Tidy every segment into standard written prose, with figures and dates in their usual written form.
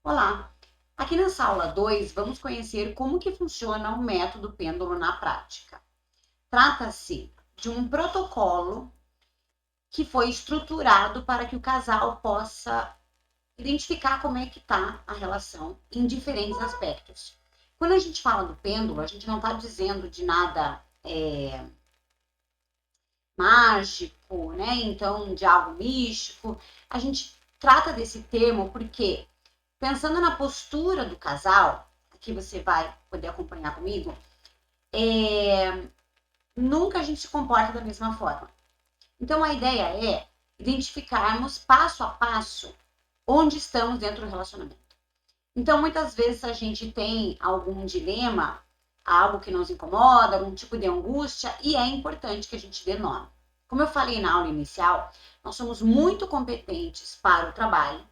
Olá! Aqui nessa aula 2, vamos conhecer como que funciona o método pêndulo na prática. Trata-se de um protocolo que foi estruturado para que o casal possa identificar como é que está a relação em diferentes aspectos. Quando a gente fala do pêndulo, a gente não está dizendo de nada mágico, né? Então, de algo místico. A gente trata desse termo porque, pensando na postura do casal, aqui você vai poder acompanhar comigo, nunca a gente se comporta da mesma forma. Então, a ideia é identificarmos passo a passo onde estamos dentro do relacionamento. Então, muitas vezes a gente tem algum dilema, algo que nos incomoda, algum tipo de angústia, e é importante que a gente dê nome. Como eu falei na aula inicial, nós somos muito competentes para o trabalho,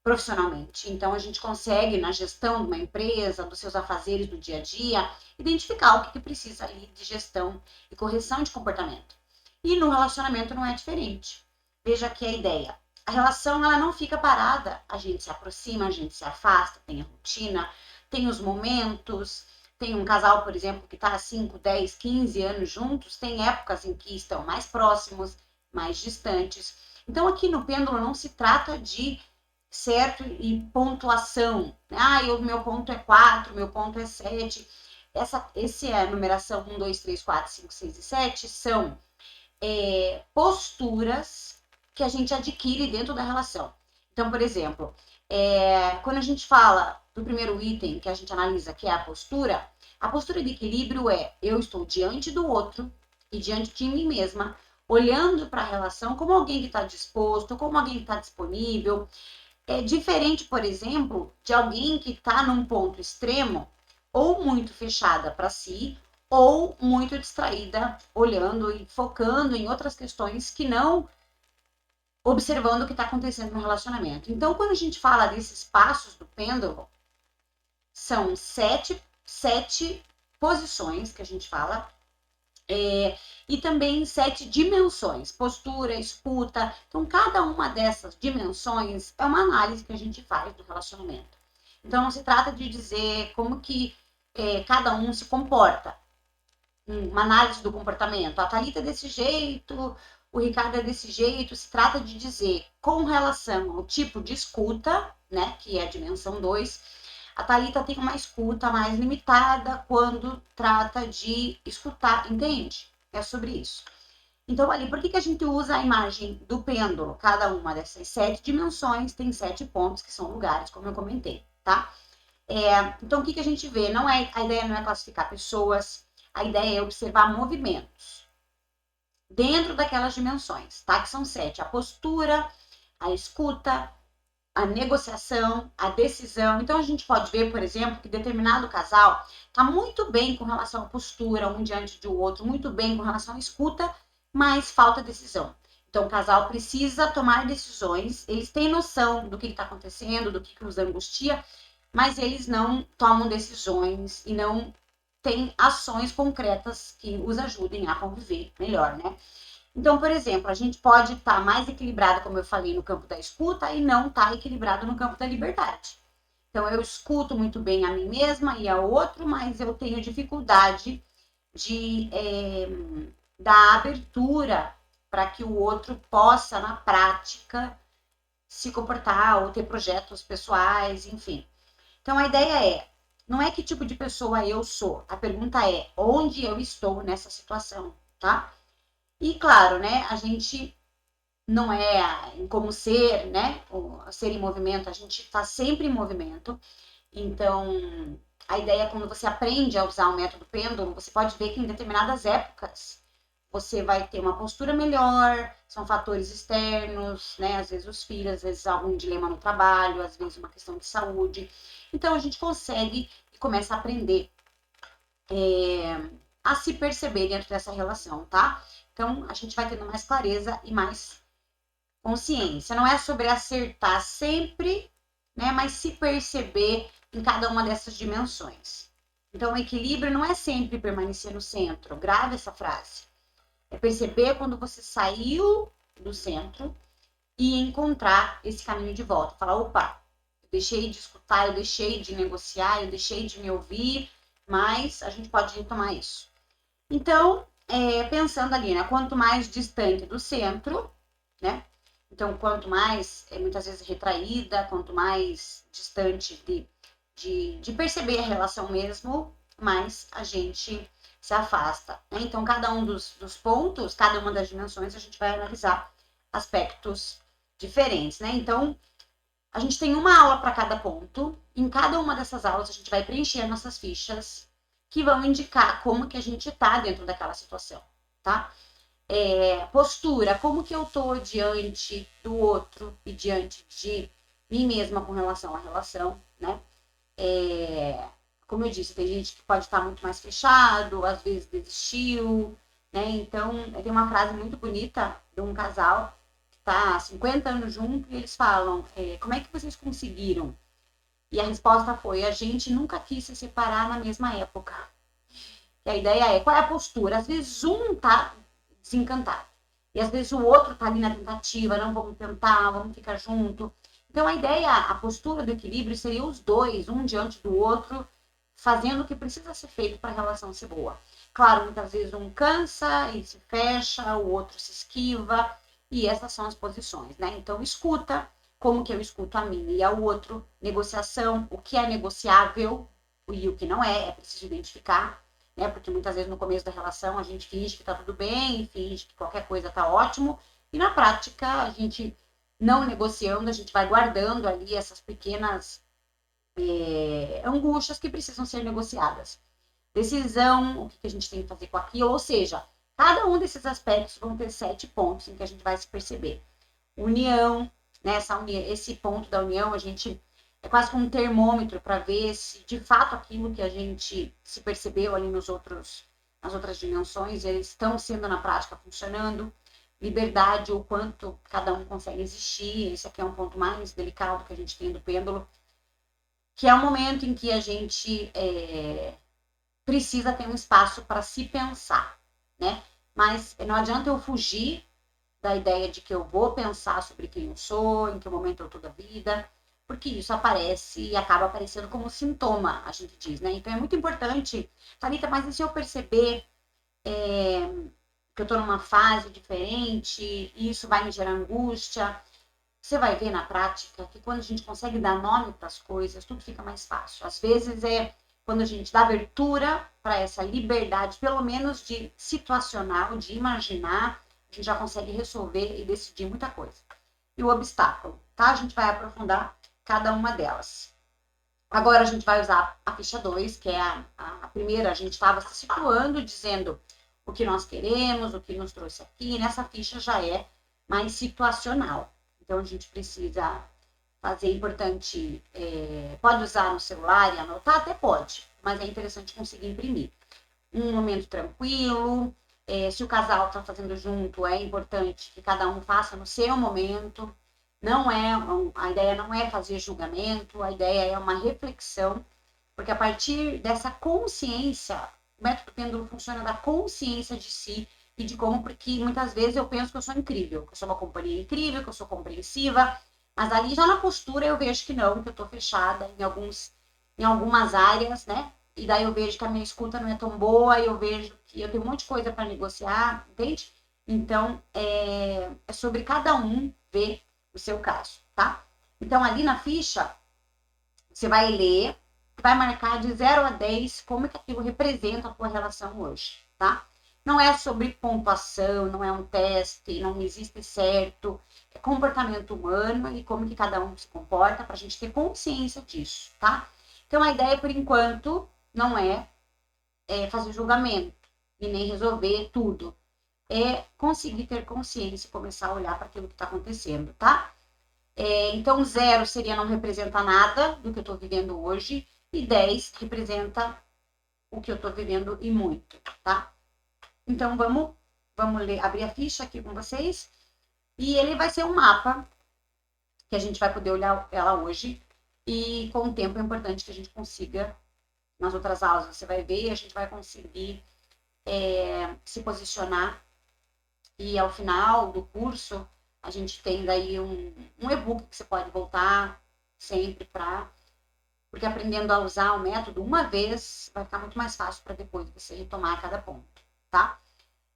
profissionalmente. Então, a gente consegue, na gestão de uma empresa, dos seus afazeres do dia a dia, identificar o que precisa ali de gestão e correção de comportamento. E no relacionamento não é diferente. Veja aqui a ideia. A relação ela não fica parada, a gente se aproxima, a gente se afasta, tem a rotina, tem os momentos. Tem um casal, por exemplo, que está há 5, 10, 15 anos juntos, tem épocas em que estão mais próximos, mais distantes. Então, aqui no pêndulo não se trata de certo e pontuação. Ah, o meu ponto é 4, meu ponto é 7. Essa é a numeração 1, 2, 3, 4, 5, 6 e 7 são posturas que a gente adquire dentro da relação. Então, por exemplo, quando a gente fala do primeiro item que a gente analisa, que é a postura de equilíbrio é eu estou diante do outro e diante de mim mesma, olhando para a relação como alguém que está disposto, como alguém que está disponível. É diferente, por exemplo, de alguém que está num ponto extremo, ou muito fechada para si, ou muito distraída, olhando e focando em outras questões que não observando o que está acontecendo no relacionamento. Então, quando a gente fala desses passos do pêndulo, são sete posições que a gente fala, e também 7 dimensões, postura, escuta. Então, cada uma dessas dimensões é uma análise que a gente faz do relacionamento. Então, não se trata de dizer como que cada um se comporta. Uma análise do comportamento. A Thalita é desse jeito, o Ricardo é desse jeito. Se trata de dizer, com relação ao tipo de escuta, né, que é a dimensão 2, a Thalita tem uma escuta mais limitada quando trata de escutar, entende? É sobre isso. Então, ali, por que a gente usa a imagem do pêndulo? Cada uma dessas 7 dimensões tem 7 pontos, que são lugares, como eu comentei, tá? Então, o que a gente vê? A ideia não é classificar pessoas, a ideia é observar movimentos dentro daquelas dimensões, tá? Que são 7. A postura, a escuta, a negociação, a decisão. Então, a gente pode ver, por exemplo, que determinado casal está muito bem com relação à postura, um diante do outro, muito bem com relação à escuta, mas falta decisão. Então, o casal precisa tomar decisões, eles têm noção do que está acontecendo, do que os angustia, mas eles não tomam decisões e não têm ações concretas que os ajudem a conviver melhor, né? Então, por exemplo, a gente pode estar mais equilibrado, como eu falei, no campo da escuta e não estar equilibrado no campo da liberdade. Então, eu escuto muito bem a mim mesma e ao outro, mas eu tenho dificuldade de dar abertura para que o outro possa, na prática, se comportar ou ter projetos pessoais, enfim. Então, a ideia não é que tipo de pessoa eu sou, a pergunta é onde eu estou nessa situação, tá? E claro, né, a gente não é como ser, né, o ser em movimento, a gente está sempre em movimento. Então, a ideia é quando você aprende a usar o método pêndulo, você pode ver que em determinadas épocas você vai ter uma postura melhor, são fatores externos, né, às vezes os filhos, às vezes algum dilema no trabalho, às vezes uma questão de saúde. Então, a gente consegue e começa a aprender a se perceber dentro dessa relação, tá? Então, a gente vai tendo mais clareza e mais consciência. Não é sobre acertar sempre, né? Mas se perceber em cada uma dessas dimensões. Então, o equilíbrio não é sempre permanecer no centro. Grave essa frase. É perceber quando você saiu do centro e encontrar esse caminho de volta. Falar, opa, eu deixei de escutar, eu deixei de negociar, eu deixei de me ouvir, mas a gente pode retomar isso. Então, pensando ali, né, quanto mais distante do centro, né? Então, quanto mais, muitas vezes, retraída, quanto mais distante de perceber a relação mesmo, mais a gente se afasta. Né? Então, cada um dos pontos, cada uma das dimensões, a gente vai analisar aspectos diferentes, né? Então, a gente tem uma aula para cada ponto. Em cada uma dessas aulas, a gente vai preencher nossas fichas que vão indicar como que a gente está dentro daquela situação, tá? Postura, como que eu tô diante do outro e diante de mim mesma com relação à relação, né? Como eu disse, tem gente que pode estar muito mais fechado, às vezes desistiu, né? Então, tem uma frase muito bonita de um casal que tá há 50 anos junto e eles falam, como é que vocês conseguiram? E a resposta foi, a gente nunca quis se separar na mesma época. E a ideia é, qual é a postura? Às vezes um tá desencantado. E às vezes o outro tá ali na tentativa, não vamos tentar, vamos ficar junto. Então a ideia, a postura do equilíbrio seria os dois, um diante do outro, fazendo o que precisa ser feito para a relação ser boa. Claro, muitas vezes um cansa e se fecha, o outro se esquiva, e essas são as posições, né? Então escuta, como que eu escuto a mim e ao outro, negociação, o que é negociável e o que não é preciso identificar, né? Porque muitas vezes no começo da relação a gente finge que tá tudo bem, finge que qualquer coisa tá ótimo, e na prática a gente não negociando, a gente vai guardando ali essas pequenas angústias que precisam ser negociadas. Decisão, o que a gente tem que fazer com aquilo, ou seja, cada um desses aspectos vão ter 7 pontos em que a gente vai se perceber. União, né? Esse ponto da união, a gente é quase como um termômetro para ver se de fato aquilo que a gente se percebeu ali nas outras dimensões, eles estão sendo na prática funcionando. Liberdade, o quanto cada um consegue existir, esse aqui é um ponto mais delicado que a gente tem do pêndulo, que é o momento em que a gente precisa ter um espaço para se pensar, né? Mas não adianta eu fugir da ideia de que eu vou pensar sobre quem eu sou, em que momento eu tô da vida, porque isso aparece e acaba aparecendo como sintoma, a gente diz, né? Então é muito importante, Thalita, mas e se eu perceber que eu tô numa fase diferente, e isso vai me gerar angústia? Você vai ver na prática que quando a gente consegue dar nome para as coisas, tudo fica mais fácil. Às vezes quando a gente dá abertura para essa liberdade, pelo menos de situacional, de imaginar, a gente já consegue resolver e decidir muita coisa. E o obstáculo, tá? A gente vai aprofundar cada uma delas. Agora a gente vai usar a ficha 2, que é a primeira, a gente estava se situando, dizendo o que nós queremos, o que nos trouxe aqui. Nessa ficha já é mais situacional. Então a gente precisa fazer, importante, pode usar no celular e anotar? Até pode, mas é interessante conseguir imprimir. Um momento tranquilo, se o casal está fazendo junto, é importante que cada um faça no seu momento. A ideia não é fazer julgamento, a ideia é uma reflexão, porque a partir dessa consciência, o método pêndulo funciona da consciência de si e de como, porque muitas vezes eu penso que eu sou incrível, que eu sou uma companhia incrível, que eu sou compreensiva, mas ali já na postura eu vejo que não, que eu estou fechada em algumas áreas, né? E daí eu vejo que a minha escuta não é tão boa, e eu vejo que eu tenho um monte de coisa para negociar, entende? Então, é sobre cada um ver o seu caso, tá? Então, ali na ficha, você vai ler, vai marcar de 0 a 10 como é que aquilo representa a tua relação hoje, tá? Não é sobre pontuação, não é um teste, não existe certo, é comportamento humano e como que cada um se comporta para a gente ter consciência disso, tá? Então, a ideia, por enquanto, não é fazer julgamento e nem resolver tudo. É conseguir ter consciência e começar a olhar para aquilo que está acontecendo, tá? Então, 0 seria não representa nada do que eu estou vivendo hoje, e 10 representa o que eu estou vivendo e muito, tá? Então, vamos ler, abrir a ficha aqui com vocês, e ele vai ser um mapa que a gente vai poder olhar ela hoje, e com o tempo é importante que a gente consiga, nas outras aulas você vai ver, a gente vai conseguir se posicionar, e ao final do curso a gente tem daí um e-book que você pode voltar sempre porque aprendendo a usar o método uma vez, vai ficar muito mais fácil para depois você retomar cada ponto, tá?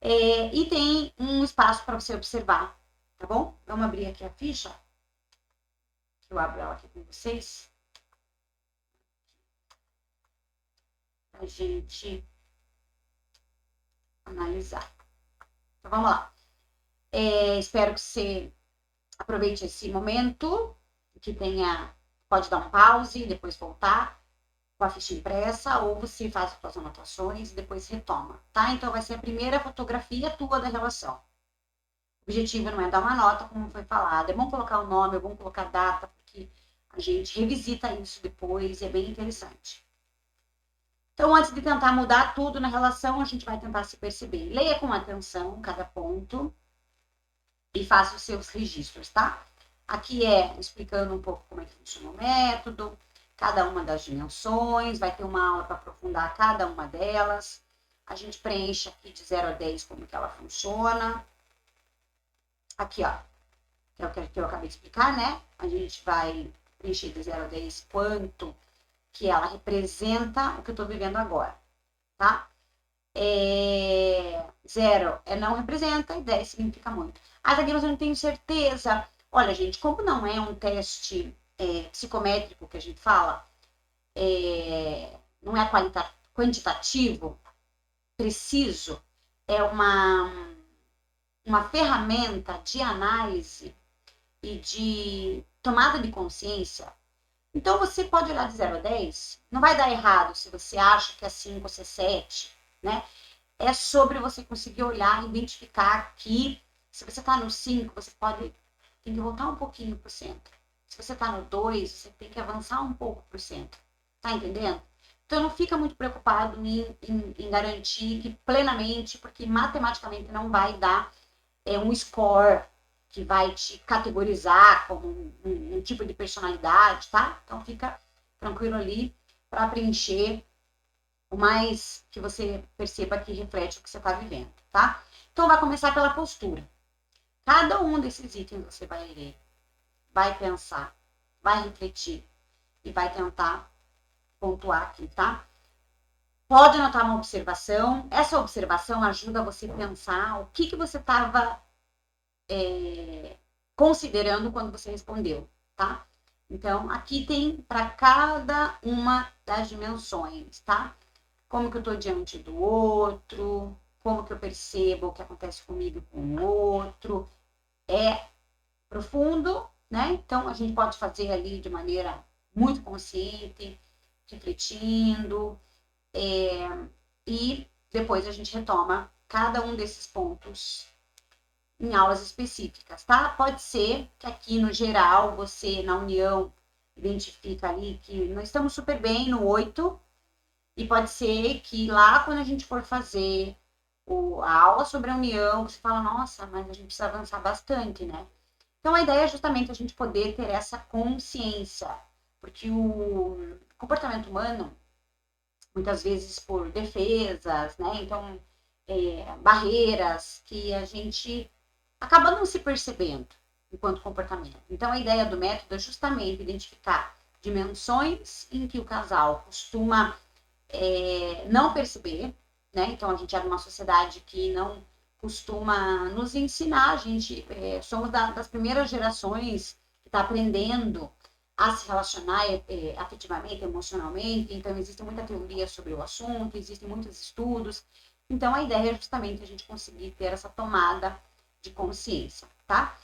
E tem um espaço para você observar, tá bom? Vamos abrir aqui a ficha. Eu abro ela aqui com vocês. Pra gente analisar. Então, vamos lá. Espero que você aproveite esse momento, que pode dar um pause, depois voltar com a ficha impressa, ou você faz as suas anotações e depois retoma, tá? Então, vai ser a primeira fotografia tua da relação. O objetivo não é dar uma nota, como foi falado. É bom colocar o nome, é bom colocar a data, porque a gente revisita isso depois e é bem interessante. Então, antes de tentar mudar tudo na relação, a gente vai tentar se perceber. Leia com atenção cada ponto e faça os seus registros, tá? Aqui explicando um pouco como é que funciona o método, cada uma das dimensões, vai ter uma aula para aprofundar cada uma delas. A gente preenche aqui de 0 a 10 como que ela funciona. Aqui, ó, que é o que eu acabei de explicar, né? A gente vai preencher de 0 a 10 quanto que ela representa o que eu tô vivendo agora, tá? 0 não representa e 10 significa muito. Ah, Thaís, mas eu não tenho certeza. Olha, gente, como não é um teste psicométrico que a gente fala, não é quantitativo, preciso, é uma ferramenta de análise e de tomada de consciência. Então, você pode olhar de 0 a 10, não vai dar errado se você acha que é 5 ou se é 7, né? É sobre você conseguir olhar e identificar que se você está no 5, você tem que voltar um pouquinho pro centro. Se você está no 2, você tem que avançar um pouco pro centro. Tá entendendo? Então, não fica muito preocupado em garantir que plenamente, porque matematicamente não vai dar um score que vai te categorizar como um tipo de personalidade, tá? Então, fica tranquilo ali para preencher o mais que você perceba que reflete o que você está vivendo, tá? Então, vai começar pela postura. Cada um desses itens você vai ler, vai pensar, vai refletir e vai tentar pontuar aqui, tá? Pode anotar uma observação. Essa observação ajuda você a pensar o que você estava considerando quando você respondeu, tá? Então, aqui tem para cada uma das dimensões, tá? Como que eu estou diante do outro, como que eu percebo o que acontece comigo e com o outro. É profundo, né? Então, a gente pode fazer ali de maneira muito consciente, refletindo, e depois a gente retoma cada um desses pontos em aulas específicas, tá? Pode ser que aqui no geral, você na união identifica ali que nós estamos super bem no 8, e pode ser que lá quando a gente for fazer a aula sobre a união, você fala, nossa, mas a gente precisa avançar bastante, né? Então, a ideia é justamente a gente poder ter essa consciência, porque o comportamento humano, muitas vezes por defesas, né? Então, barreiras que a gente acaba não se percebendo enquanto comportamento. Então, a ideia do método é justamente identificar dimensões em que o casal costuma não perceber, né? Então, a gente é numa sociedade que não costuma nos ensinar, a gente somos das primeiras gerações que está aprendendo a se relacionar afetivamente, emocionalmente, então existe muita teoria sobre o assunto, existem muitos estudos, então a ideia é justamente a gente conseguir ter essa tomada de consciência, tá?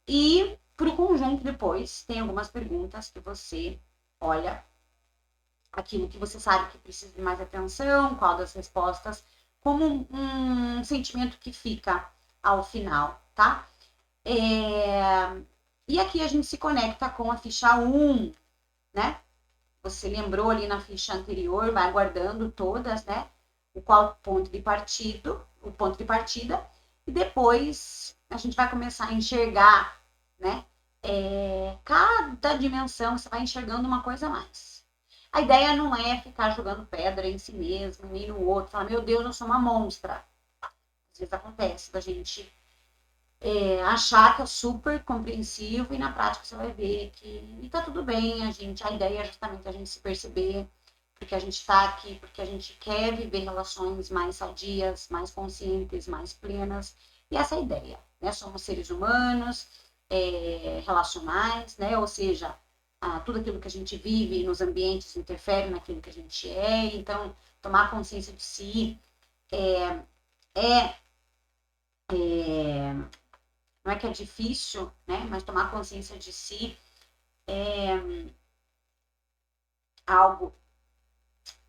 E para o conjunto depois, tem algumas perguntas que você olha aquilo que você sabe que precisa de mais atenção, qual das respostas, como um sentimento que fica ao final, tá? E aqui a gente se conecta com a ficha 1, né? Você lembrou ali na ficha anterior, vai guardando todas, né? O ponto de partida, e depois a gente vai começar a enxergar, né? Cada dimensão você vai enxergando uma coisa a mais. A ideia não é ficar jogando pedra em si mesmo, nem no outro, falar, meu Deus, eu sou uma monstra. Às vezes acontece da gente achar que é super compreensivo e na prática você vai ver que e tá tudo bem, a ideia é justamente a gente se perceber, porque a gente está aqui, porque a gente quer viver relações mais sadias, mais conscientes, mais plenas, e essa é a ideia, né? Somos seres humanos, relacionais, né? Ou seja, tudo aquilo que a gente vive nos ambientes interfere naquilo que a gente é, então tomar consciência de si é, é não é que é difícil, né? Mas tomar consciência de si é algo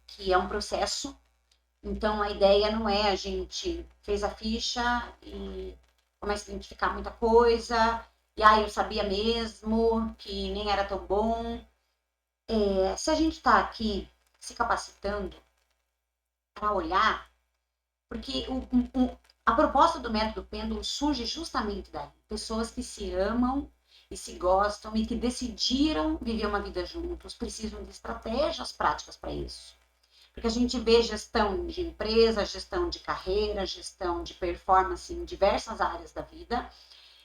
que é um processo. Então, a ideia não é a gente fez a ficha e começa a identificar muita coisa, e eu sabia mesmo que nem era tão bom. Se a gente está aqui se capacitando para olhar, porque a proposta do método pêndulo surge justamente daí. Pessoas que se amam e se gostam e que decidiram viver uma vida juntos, precisam de estratégias práticas para isso. Porque a gente vê gestão de empresa, gestão de carreira, gestão de performance em diversas áreas da vida.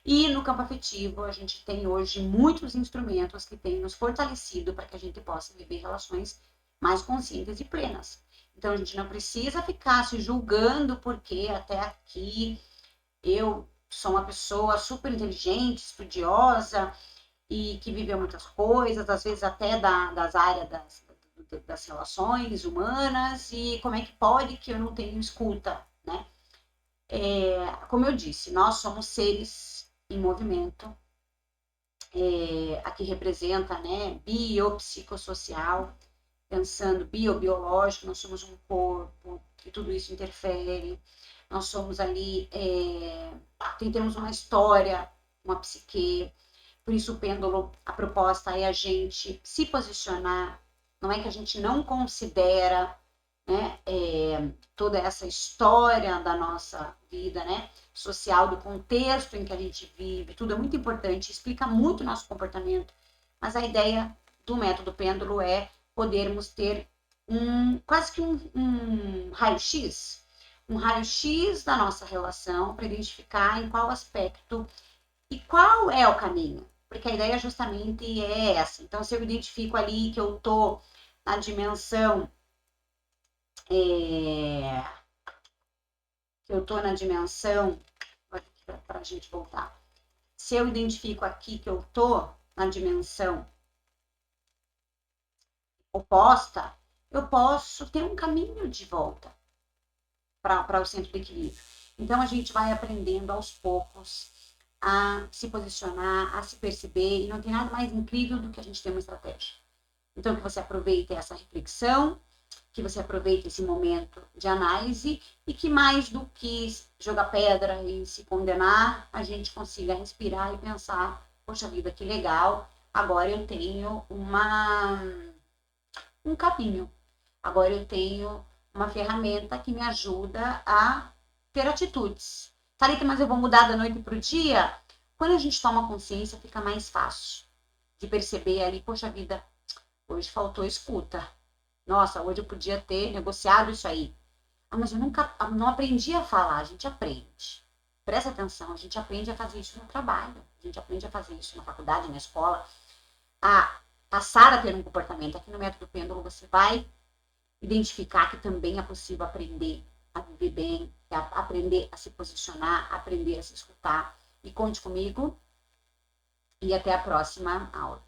E no campo afetivo, a gente tem hoje muitos instrumentos que têm nos fortalecido para que a gente possa viver relações mais conscientes e plenas. Então, a gente não precisa ficar se julgando porque até aqui eu sou uma pessoa super inteligente, estudiosa e que viveu muitas coisas, às vezes até das áreas das relações humanas, e como é que pode que eu não tenho escuta, né? Como eu disse, nós somos seres em movimento, aqui representa, né, biopsicossocial, pensando biobiológico, nós somos um corpo, e tudo isso interfere, nós somos ali, temos uma história, uma psique, por isso o pêndulo, a proposta é a gente se posicionar, não é que a gente não considera, né, toda essa história da nossa vida, né, social, do contexto em que a gente vive, tudo é muito importante, explica muito o nosso comportamento, mas a ideia do método pêndulo é podermos ter quase que um raio-x, um raio-x da nossa relação para identificar em qual aspecto e qual é o caminho? Porque a ideia justamente é essa. Então, se eu identifico ali que eu estou na dimensão, para a gente voltar, se eu identifico aqui que eu estou na dimensão oposta, eu posso ter um caminho de volta para o centro do equilíbrio. Então, a gente vai aprendendo aos poucos a se posicionar, a se perceber, e não tem nada mais incrível do que a gente ter uma estratégia. Então, que você aproveite essa reflexão, que você aproveite esse momento de análise e que mais do que jogar pedra e se condenar, a gente consiga respirar e pensar, poxa vida, que legal, agora eu tenho um caminho, agora eu tenho uma ferramenta que me ajuda a ter atitudes. Thalita, mas eu vou mudar da noite para o dia? Quando a gente toma consciência, fica mais fácil de perceber ali, poxa vida, hoje faltou escuta. Nossa, hoje eu podia ter negociado isso aí. Mas eu não aprendi a falar, a gente aprende. Presta atenção, a gente aprende a fazer isso no trabalho, a gente aprende a fazer isso na faculdade, na escola, a passar a ter um comportamento. Aqui no método pêndulo você vai identificar que também é possível aprender a viver bem, a aprender a se posicionar, aprender a se escutar. E conte comigo e até a próxima aula.